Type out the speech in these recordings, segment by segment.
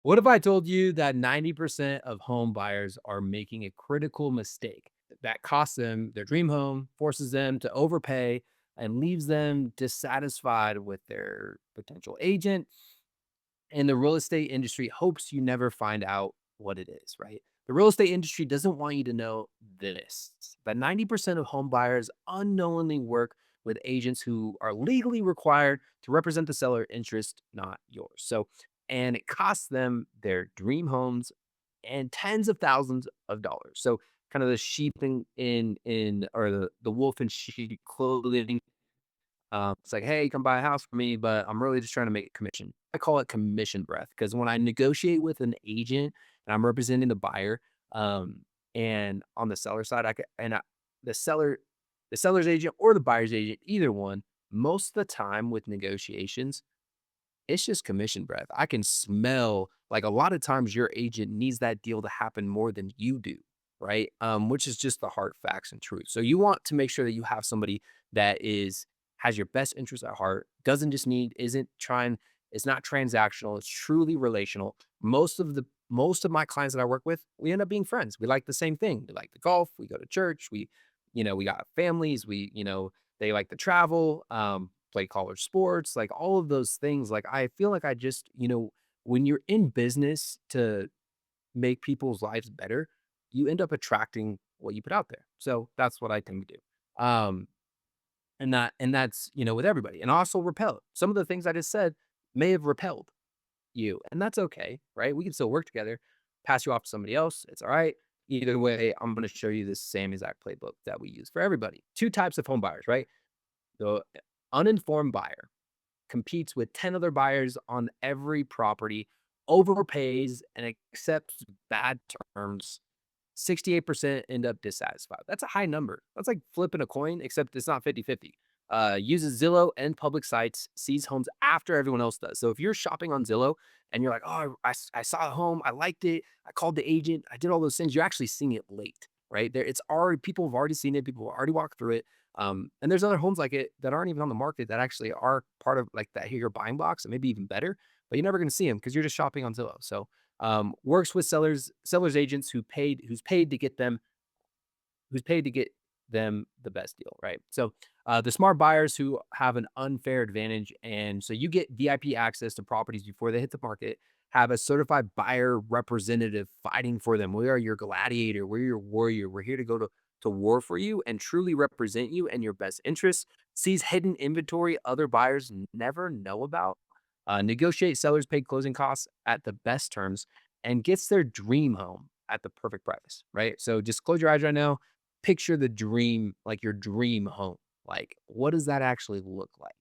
What if I told you that 90% of home buyers are making a critical mistake that costs them their dream home, forces them to overpay, and leaves them dissatisfied with their potential agent? And the real estate industry hopes you never find out what it is, right? The real estate industry doesn't want you to know this, but 90% of home buyers unknowingly work with agents who are legally required to represent the seller interest, not yours. So, and it costs them their dream homes and tens of thousands of dollars. So, kind of the sheep in or the wolf in sheep clothing. It's like, hey, come buy a house for me, but I'm really just trying to make a commission. I call it commission breath because when I negotiate with an agent and I'm representing the buyer, and on the seller side, the seller, the seller's agent or the buyer's agent, either one, most of the time with negotiations, it's just commission breath. I can smell like a lot of times your agent needs that deal to happen more than you do, right? Which is just the hard facts and truth. So you want to make sure that you have somebody that is has your best interest at heart, doesn't just need, isn't trying, it's not transactional, it's truly relational. Most of my clients that I work with, we end up being friends. We like the same thing. We like the golf, we go to church, we got families, they like to travel. Play college sports, like all of those things. Like I feel like when you're in business to make people's lives better, you end up attracting what you put out there. So that's what I tend to do. And that's with everybody. And also repel. Some of the things I just said may have repelled you, and that's okay, right? We can still work together, pass you off to somebody else. It's all right. Either way, I'm going to show you the same exact playbook that we use for everybody. Two types of home buyers, right? The uninformed buyer competes with 10 other buyers on every property, overpays and accepts bad terms. 68% end up dissatisfied. That's a high number. That's like flipping a coin, except it's not 50-50. Uses Zillow and public sites, sees homes after everyone else does. So if you're shopping on Zillow and you're like, oh, I saw a home, I liked it, I called the agent, I did all those things, you're actually seeing it late, right? There, it's already, people have already seen it, people have already walked through it. And there's other homes like it that aren't even on the market that actually are part of like that here your buying box and maybe even better, but you're never going to see them because you're just shopping on Zillow. So works with sellers agents who's paid to get them the best deal, right? So the smart buyers who have an unfair advantage, and so you get VIP access to properties before they hit the market. Have a certified buyer representative fighting for them. We are your gladiator. We're your warrior. We're here to go to war for you and truly represent you and your best interests. Sees hidden inventory other buyers never know about. Negotiate sellers paid closing costs at the best terms and gets their dream home at the perfect price, right? So just close your eyes right now. Picture the dream, like your dream home. Like, what does that actually look like?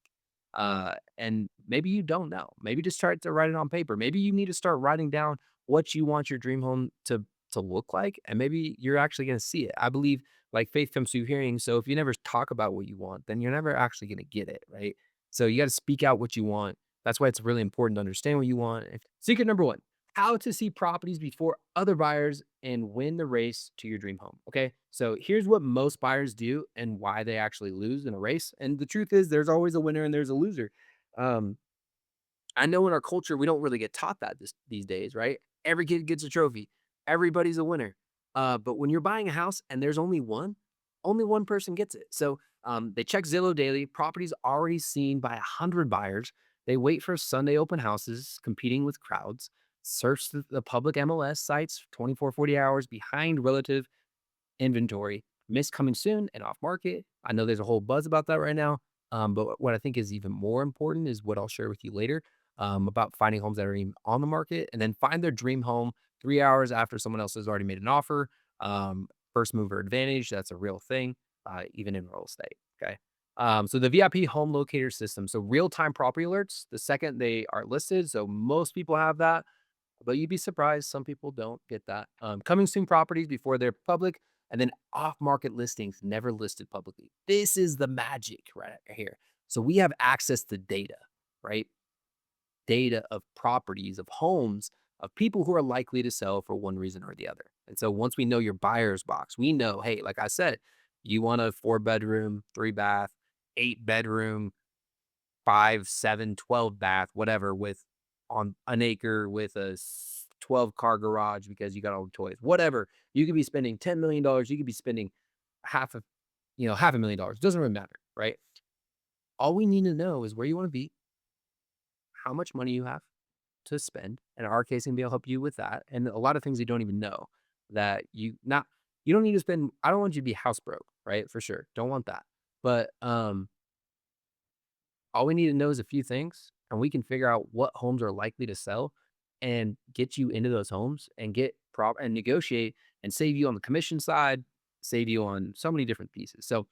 And maybe you don't know. Maybe just start to write it on paper. Maybe you need to start writing down what you want your dream home to look like, and maybe you're actually going to see it. I believe like faith comes through hearing. So if you never talk about what you want, then you're never actually going to get it, right? So you got to speak out what you want. That's why it's really important to understand what you want. Secret number one: how to see properties before other buyers and win the race to your dream home. Okay. So here's what most buyers do and why they actually lose in a race. And the truth is, there's always a winner and there's a loser. Um, I know in our culture, we don't really get taught that these days, right? Every kid gets a trophy, everybody's a winner. But when you're buying a house and there's only one person gets it. So they check Zillow daily, properties already seen by 100 buyers. They wait for Sunday open houses, competing with crowds, search the public MLS sites 24, 40 hours behind relative inventory, miss coming soon and off market. I know there's a whole buzz about that right now. But what I think is even more important is what I'll share with you later about finding homes that are even on the market and then find their dream home 3 hours after someone else has already made an offer. First mover advantage, that's a real thing, even in real estate. Okay. So the VIP home locator system. So real time property alerts the second they are listed. So most people have that, but you'd be surprised. Some people don't get that. Coming soon properties before they're public, and then off market listings never listed publicly. This is the magic right here. So we have access to data, right? Data of properties, of homes, of people who are likely to sell for one reason or the other. And so once we know your buyer's box, we know, hey, like I said, you want a 4 bedroom, 3 bath, 8 bedroom, 5, 7, 12 bath, whatever, with on an acre with a 12 car garage because you got all the toys, whatever. You could be spending $10 million. You could be spending half of, half $1 million. Doesn't really matter, right? All we need to know is where you want to be, how much money you have to spend. In our case, and be able to help you with that. And a lot of things you don't even know that you don't need to spend. I don't want you to be house broke, right? For sure. Don't want that. But all we need to know is a few things, and we can figure out what homes are likely to sell and get you into those homes and get prop and negotiate and save you on the commission side, save you on so many different pieces. So,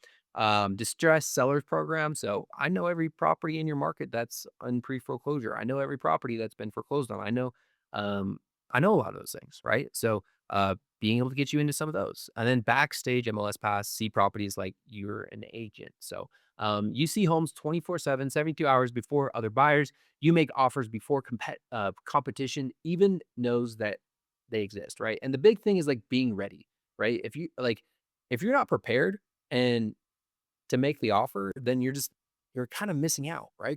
distressed sellers program. So I know every property in your market that's in pre foreclosure. I know every property that's been foreclosed on. Um, I know a lot of those things, right? So, being able to get you into some of those, and then backstage MLS Pass, see properties like you're an agent. So, you see homes 24/7, 72 hours before other buyers. You make offers before competition even knows that they exist, right? And the big thing is like being ready, right? If you're not prepared and to make the offer, then you're kind of missing out, right?